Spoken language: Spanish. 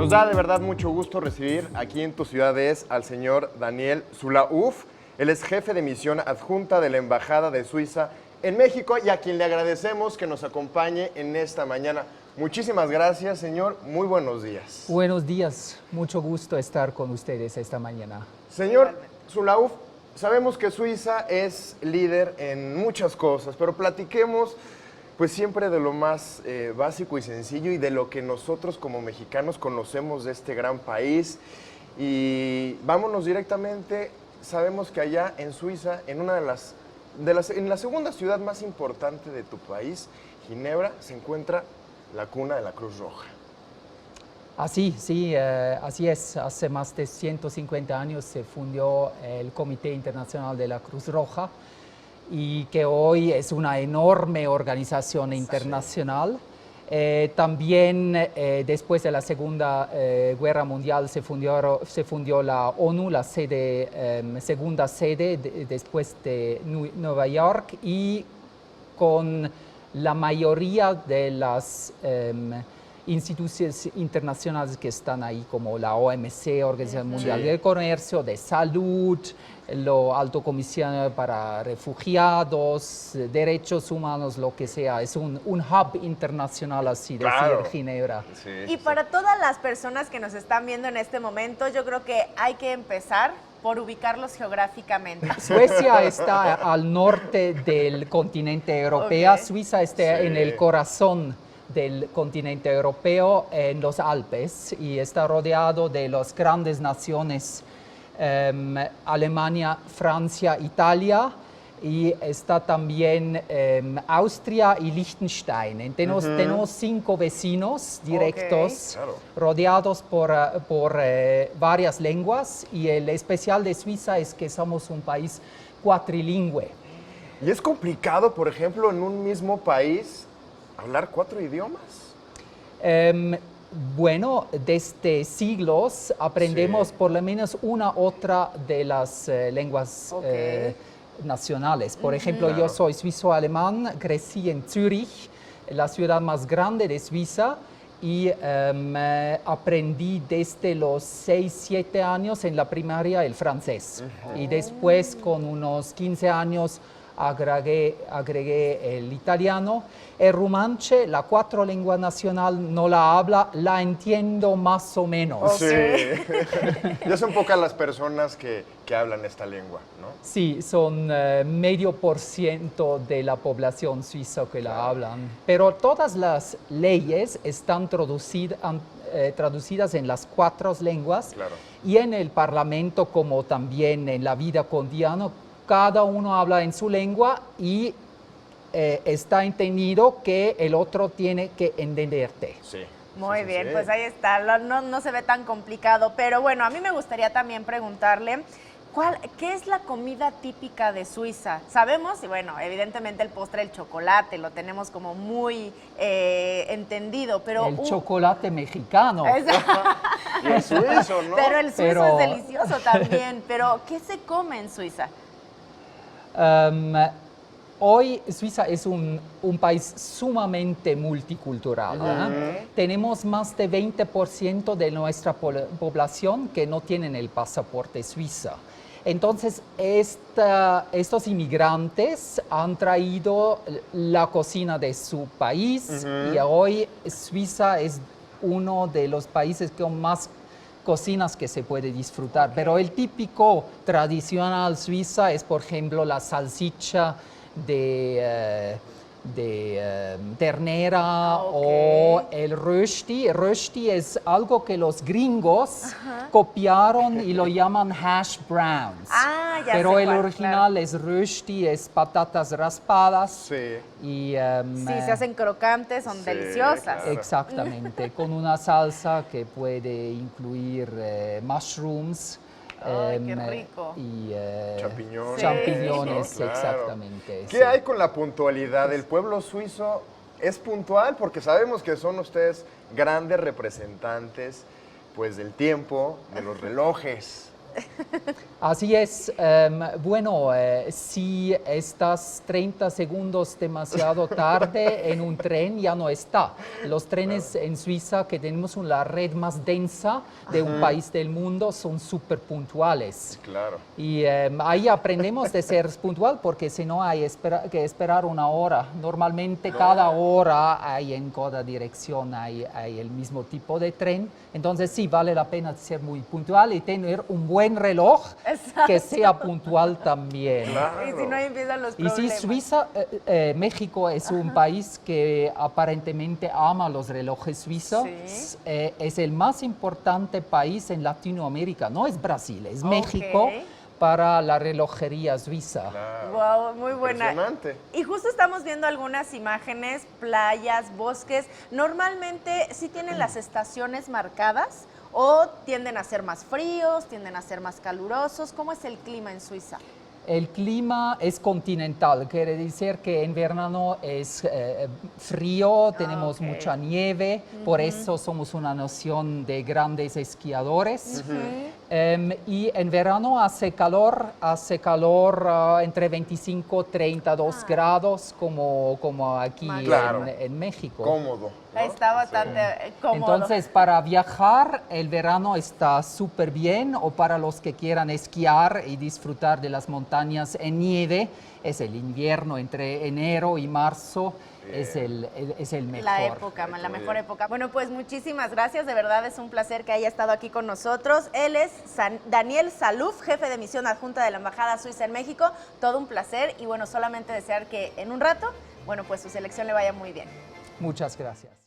Nos da de verdad mucho gusto recibir aquí en tu ciudad al señor Daniel Zulauf. Él es jefe de misión adjunta de la Embajada de Suiza en México y a quien le agradecemos que nos acompañe en esta mañana. Muchísimas gracias, señor. Muy buenos días. Buenos días. Mucho gusto estar con ustedes esta mañana. Señor Zulauf, sabemos que Suiza es líder en muchas cosas, pero platiquemos pues siempre de lo más básico y sencillo y de lo que nosotros como mexicanos conocemos de este gran país. Y vámonos directamente, sabemos que allá en Suiza, en una en la segunda ciudad más importante de tu país, Ginebra, se encuentra la cuna de la Cruz Roja. Así es. Hace más de 150 años se fundó el Comité Internacional de la Cruz Roja y que hoy es una enorme organización internacional. También después de la Segunda Guerra Mundial se fundió la ONU, la segunda sede después de Nueva York, y con la mayoría de las instituciones internacionales que están ahí, como la OMC, Organización Mundial del Comercio, de Salud, lo Alto Comisionado para Refugiados, Derechos Humanos, lo que sea. Es un hub internacional, así decir, Ginebra. Y para todas las personas que nos están viendo en este momento, yo creo que hay que empezar por ubicarlos geográficamente. Suecia está al norte del continente europeo. Suiza está en el corazón del continente europeo, en los Alpes, y está rodeado de las grandes naciones Alemania, Francia, Italia, y está también Austria y Liechtenstein. Tenemos 5 vecinos directos, rodeados por varias lenguas, y el especial de Suiza es que somos un país cuatrilingüe. ¿Y es complicado, por ejemplo, en un mismo país hablar 4 idiomas? Bueno, desde siglos aprendemos por lo menos una otra de las lenguas nacionales. Por ejemplo, yo soy suizo-alemán, crecí en Zürich, la ciudad más grande de Suiza, y aprendí desde los 6, 7 años en la primaria el francés. Y después, con unos 15 años, agregué el italiano. El rumanche, la 4 lengua nacional, no la habla, la entiendo más o menos. Sí. Ya son pocas las personas que hablan esta lengua, ¿no? Sí, son medio por ciento de la población suiza que la hablan. Pero todas las leyes están traducidas en las 4 lenguas. Y en el Parlamento, como también en la vida cotidiana, cada uno habla en su lengua y está entendido que el otro tiene que entenderte. Muy bien, pues ahí está, no se ve tan complicado, pero bueno, a mí me gustaría también preguntarle, ¿qué es la comida típica de Suiza? Sabemos, y bueno, evidentemente el postre, el chocolate, lo tenemos como muy entendido, pero... El chocolate mexicano. Y el suizo, ¿no? Pero el suizo es delicioso también, pero ¿qué se come en Suiza? Hoy Suiza es un país sumamente multicultural. Tenemos más de 20% de nuestra población que no tienen el pasaporte suizo. Entonces, estos inmigrantes han traído la cocina de su país y hoy Suiza es uno de los países con más cocinas que se puede disfrutar. Pero el típico tradicional suiza es, por ejemplo, la salchicha de ternera o el rösti. El rösti es algo que los gringos copiaron y lo llaman hash browns. Pero el original es rösti, es patatas raspadas. Y, se hacen crocantes, son deliciosas. Exactamente, con una salsa que puede incluir mushrooms. ¡Qué rico! Y champiñones, exactamente. ¿Qué hay con la puntualidad? ¿El pueblo suizo es puntual? Porque sabemos que son ustedes grandes representantes pues, del tiempo, de los relojes. Así es. Bueno, si estás 30 segundos demasiado tarde en un tren, ya no está. Los trenes en Suiza, que tenemos la red más densa de un país del mundo, son súper puntuales. Claro. Y ahí aprendemos de ser puntual porque si no hay que esperar una hora. Normalmente cada hora hay en cada dirección hay el mismo tipo de tren. Entonces sí, vale la pena ser muy puntual y tener un buen reloj. Exacto. Que sea puntual también. Claro. Y si no, ahí empiezan los Y problemas. sí, Suiza, México es un país que aparentemente ama los relojes suizos. Sí. Es el más importante país en Latinoamérica. No es Brasil, es Ok. México para la relojería suiza. Claro. Wow, muy buena. Impresionante. Y justo estamos viendo algunas imágenes, playas, bosques. Normalmente sí tienen las estaciones marcadas o tienden a ser más fríos, tienden a ser más calurosos. ¿Cómo es el clima en Suiza? El clima es continental, quiere decir que en verano es frío, tenemos ok. mucha nieve, por eso somos una nación de grandes esquiadores. Y en verano hace calor entre 25 y 32 grados, como aquí Claro. en México. Cómodo. ¿no? Está bastante cómodo. Entonces, para viajar, el verano está súper bien, o para los que quieran esquiar y disfrutar de las montañas en nieve, es el invierno, entre enero y marzo, es el mejor. La época, la mejor época. Bueno, pues muchísimas gracias, de verdad es un placer que haya estado aquí con nosotros. Él es Daniel Saluf, jefe de misión adjunta de la Embajada Suiza en México. Todo un placer y bueno, solamente desear que en un rato, bueno, pues su selección le vaya muy bien. Muchas gracias.